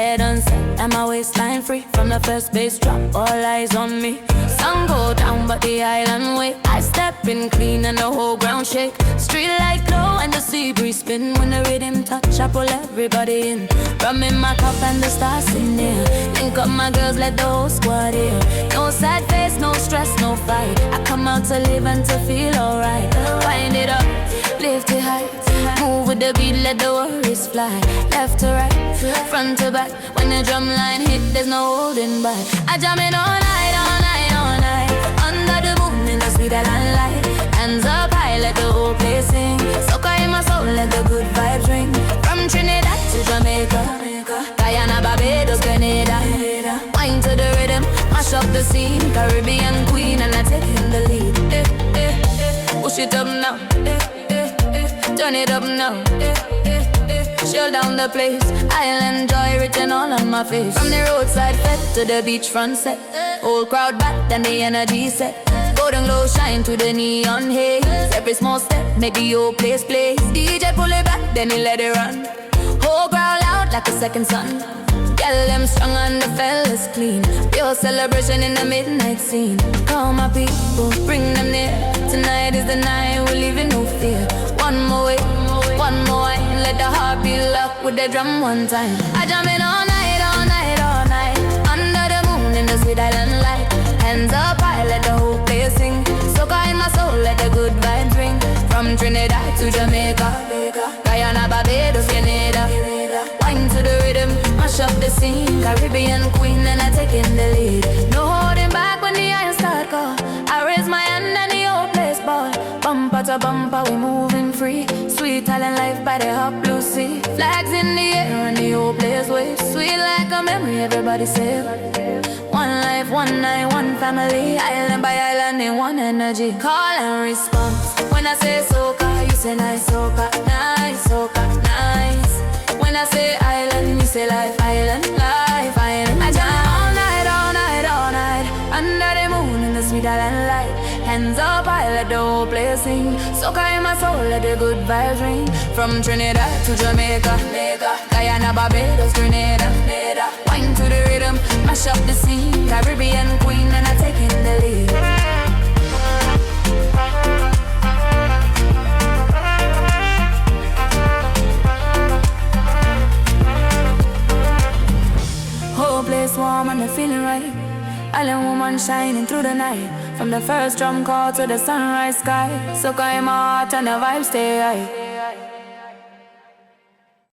head unset and my waistline free. From the first bass drop, all eyes on me. Sun go down but the island wait. I step in clean and the whole ground shake. Street light glow and the sea breeze spin. When the rhythm touch, I pull everybody in. Rum in my cup and the stars sing near. Link up my girls, let the whole squad hear. No sad face, no stress, no fight. I come out to live and to feel alright. Wind it up, lift it high. Move with the beat, let the worries fly. Left to right, front to back. When the drum line hit, there's no holding back. I jam it all night, all night, all night. Under the moon in the sweet island light. Hands up high, let the whole place sing. Soca in my soul, let the good vibes ring. From Trinidad to Jamaica, Guyana, Barbados, Grenada. Wine to the rhythm, mash up the scene. Caribbean queen and I take in the lead. Push it up now, turn it up now. Chill down the place, island joy written all on my face. From the roadside fed to the beachfront set. Whole crowd back, then the energy set. Golden glow shine to the neon haze. Every small step make the whole place blaze. DJ pull it back, then he let it run. Whole crowd loud like a second sun. Get them strong and the fellas clean. Pure celebration in the midnight scene. Call my people, bring them near. Tonight is the night, we're leaving no fear. One more way, one more wine. Let the heart be locked with the drum one time. I jam in all night, all night, all night. Under the moon in the sweet island light. Hands up high, let the whole place sing. Soca in my soul, let the good vibes ring. From Trinidad to Jamaica, Guyana, Barbados, Grenada. Wine to the rhythm, mash up the scene. Caribbean queen and I take in the lead. No holding back when the iron start call. I raise my hand and the whole place ball. Bumper to bumper, we moving free. Sweet island life by the hot blue sea. Flags in the air and the whole place waves. Sweet like a memory, everybody say. One life, one night, one family. Island by island in one energy. Call and response. When I say soca, you say nice soca, nice soca, nice. When I say island, you say life, island, life, island. I jam all night, all night, all night. Under the moon in the sweet island light. Hands up high, let the whole place sing. Soca in my soul, let the good vibes ring. From Trinidad to Jamaica, Guyana, Barbados, Grenada. Wine to the rhythm, mash up the scene. Caribbean queen and I take in the lead. Whole place warm and the feeling right. Island woman shining through the night. From the first drum call to the sunrise sky. Soca in my heart and the vibes stay high.